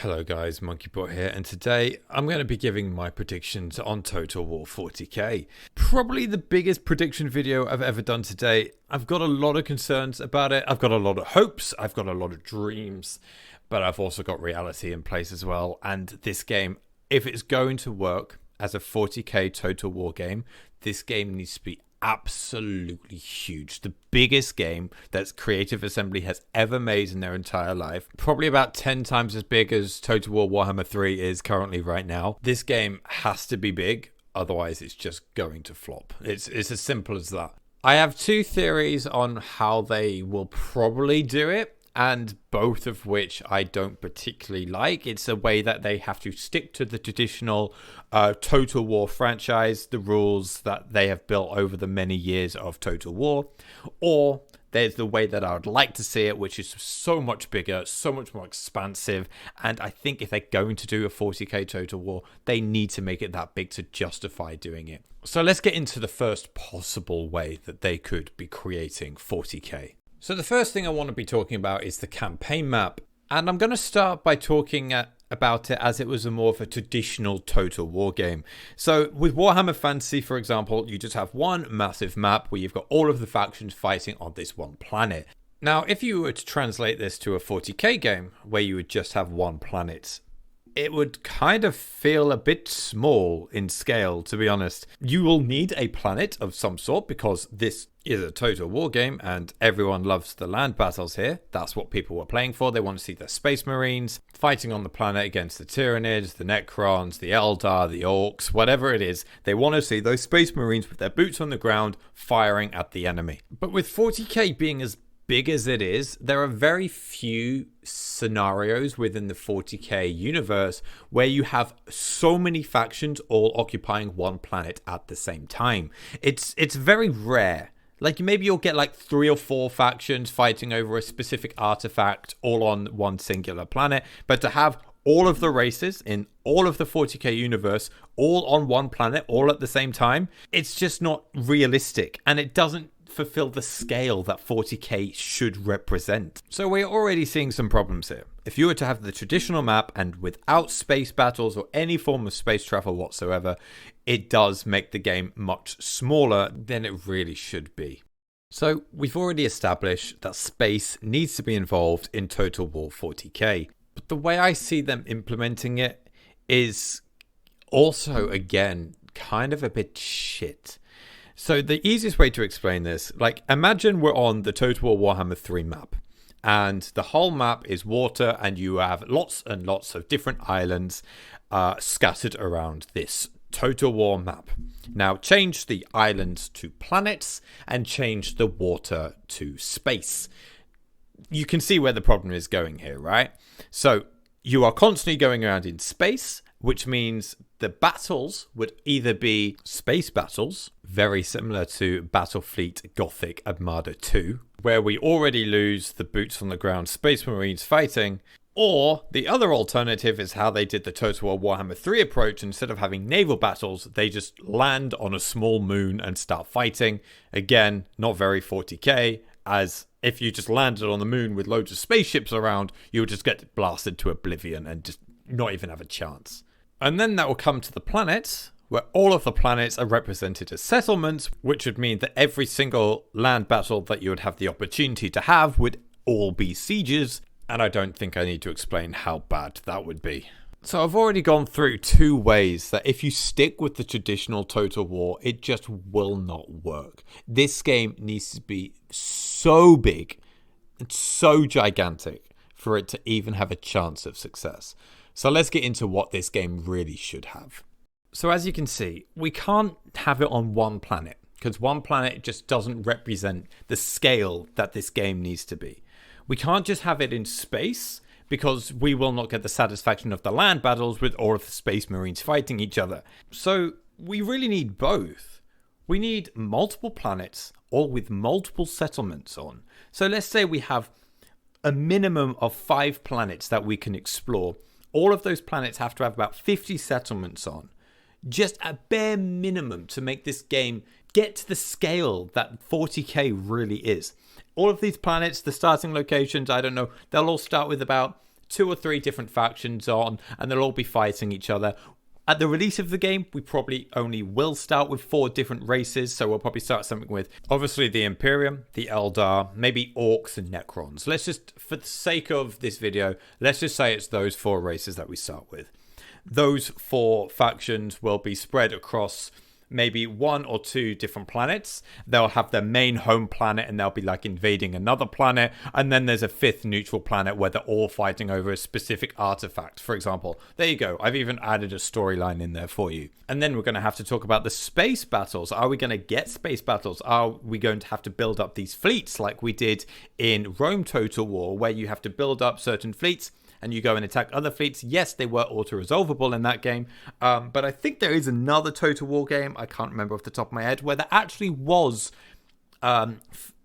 Hello guys, MonkeyBot here, and today I'm going to be giving my predictions on Total War 40k. Probably the biggest prediction video I've ever done today. I've got a lot of concerns about it, I've got a lot of hopes, I've got a lot of dreams, but I've also got reality in place as well. And this game, if it's going to work as a 40k Total War game, this game needs to be absolutely huge. The biggest game that Creative Assembly has ever made in their entire life. Probably about 10 times as big as Total War Warhammer 3 is currently right now. This game has to be big, otherwise it's just going to flop. It's as simple as that. I have two theories on how they will probably do it, and both of which I don't particularly like. It's a way that they have to stick to the traditional Total War franchise, the rules that they have built over the many years of Total War, or there's the way that I would like to see it, which is so much bigger, so much more expansive. And I think if they're going to do a 40k Total War, they need to make it that big to justify doing it. So let's get into the first possible way that they could be creating 40k. So the first thing I want to be talking about is the campaign map, and I'm going to start by talking about it as it was more of a traditional Total War game. So with Warhammer Fantasy, for example, you just have one massive map where you've got all of the factions fighting on this one planet. Now, if you were to translate this to a 40k game where you would just have one planet, it would kind of feel a bit small in scale, to be honest. You will need a planet of some sort because this is a Total War game and everyone loves the land battles here. That's what people were playing for. They want to see their Space Marines fighting on the planet against the Tyranids, the Necrons, the Eldar, the Orcs, whatever it is. They want to see those Space Marines with their boots on the ground firing at the enemy. But with 40k being as big as it is, there are very few scenarios within the 40k universe where you have so many factions all occupying one planet at the same time. It's very rare. Like, maybe you'll get like 3 or 4 factions fighting over a specific artifact all on one singular planet, but to have all of the races in all of the 40k universe all on one planet all at the same time, it's just not realistic, and it doesn't fulfill the scale that 40k should represent. So we're already seeing some problems here. If you were to have the traditional map and without space battles or any form of space travel whatsoever, it does make the game much smaller than it really should be. So we've already established that space needs to be involved in Total War 40k, but the way I see them implementing it is also, again, kind of a bit shit. So the easiest way to explain this, like, imagine we're on the Total War Warhammer 3 map, and the whole map is water, and you have lots and lots of different islands scattered around this Total War map. Now change the islands to planets and change the water to space. You can see where the problem is going here, right? So you are constantly going around in space, which means the battles would either be space battles, very similar to Battlefleet Gothic Armada 2, where we already lose the boots on the ground Space Marines fighting, or the other alternative is how they did the Total War Warhammer 3 approach. Instead of having naval battles, they just land on a small moon and start fighting. Again, not very 40k, as if you just landed on the moon with loads of spaceships around, you would just get blasted to oblivion and just not even have a chance. And then that will come to the planets, where all of the planets are represented as settlements, which would mean that every single land battle that you would have the opportunity to have would all be sieges, and I don't think I need to explain how bad that would be. So I've already gone through 2 ways that if you stick with the traditional Total War, it just will not work. This game needs to be so big and so gigantic for it to even have a chance of success. So let's get into what this game really should have. So as you can see, we can't have it on one planet, because one planet just doesn't represent the scale that this game needs to be. We can't just have it in space, because we will not get the satisfaction of the land battles with all of the Space Marines fighting each other. So we really need both. We need multiple planets, all with multiple settlements on. So let's say we have a minimum of 5 planets that we can explore. All of those planets have to have about 50 settlements on. Just a bare minimum to make this game get to the scale that 40k really is. All of these planets, the starting locations, I don't know, they'll all start with about 2 or 3 different factions on, and they'll all be fighting each other. At the release of the game, we probably only will start with 4 different races, so we'll probably start something with, obviously, the Imperium, the Eldar, maybe Orcs and Necrons. Let's just, for the sake of this video, let's just say it's those 4 races that we start with. Those 4 factions will be spread across maybe 1 or 2 different planets. They'll have their main home planet and they'll be like invading another planet, and then there's a 5th neutral planet where they're all fighting over a specific artifact, for example. There you go. I've even added a storyline in there for you. And then we're going to have to talk about the space battles. Are we going to get space battles? Are we going to have to build up these fleets like we did in Rome Total War, where you have to build up certain fleets and you go and attack other fleets? Yes, they were auto-resolvable in that game, but I think there is another Total War game, I can't remember off the top of my head, where there actually was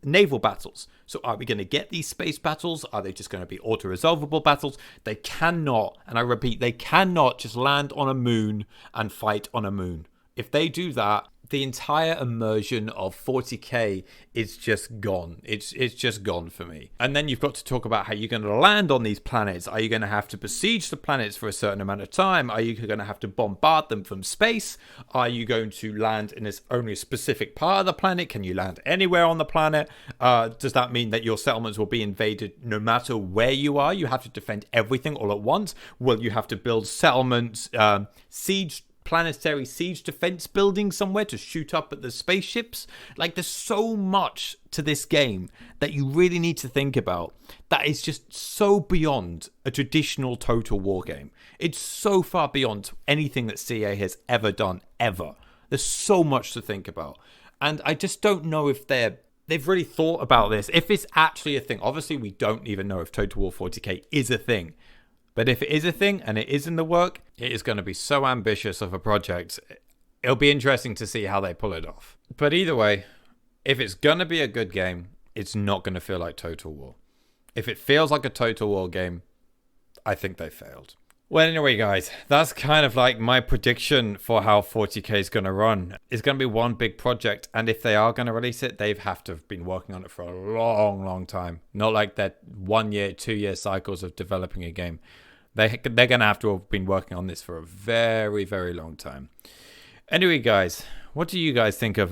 naval battles. So are we going to get these space battles? Are they just going to be auto-resolvable battles? They cannot, and I repeat, they cannot just land on a moon and fight on a moon. If they do that, the entire immersion of 40k is just gone. It's just gone for me. And then you've got to talk about how you're going to land on these planets. Are you going to have to besiege the planets for a certain amount of time? Are you going to have to bombard them from space? Are you going to land in only a specific part of the planet? Can you land anywhere on the planet? Does that mean that your settlements will be invaded no matter where you are? You have to defend everything all at once? Will you have to build settlements, planetary siege defense building somewhere to shoot up at the spaceships? Like, there's so much to this game that you really need to think about that is just so beyond a traditional Total War game. It's so far beyond anything that CA has ever done, ever. There's so much to think about, and I just don't know if they've really thought about this, if it's actually a thing. Obviously, we don't even know if Total War 40k is a thing. But if it is a thing and it is in the work, it is going to be so ambitious of a project. It'll be interesting to see how they pull it off. But either way, if it's going to be a good game, it's not going to feel like Total War. If it feels like a Total War game, I think they failed. Well, anyway, guys, that's kind of like my prediction for how 40k is going to run. It's going to be one big project, and if they are going to release it, they have to have been working on it for a long, long time. Not like that 1 year, 2 year cycles of developing a game. They're going to have been working on this for a very, very long time. Anyway, guys, what do you guys think of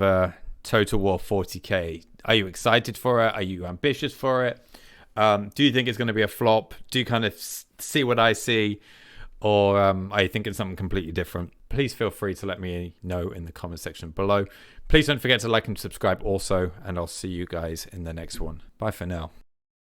Total War 40k? Are you excited for it? Are you ambitious for it? Do you think it's going to be a flop? Do you kind of see what I see? Or are you thinking something completely different? Please feel free to let me know in the comment section below. Please don't forget to like and subscribe also, and I'll see you guys in the next one. Bye for now.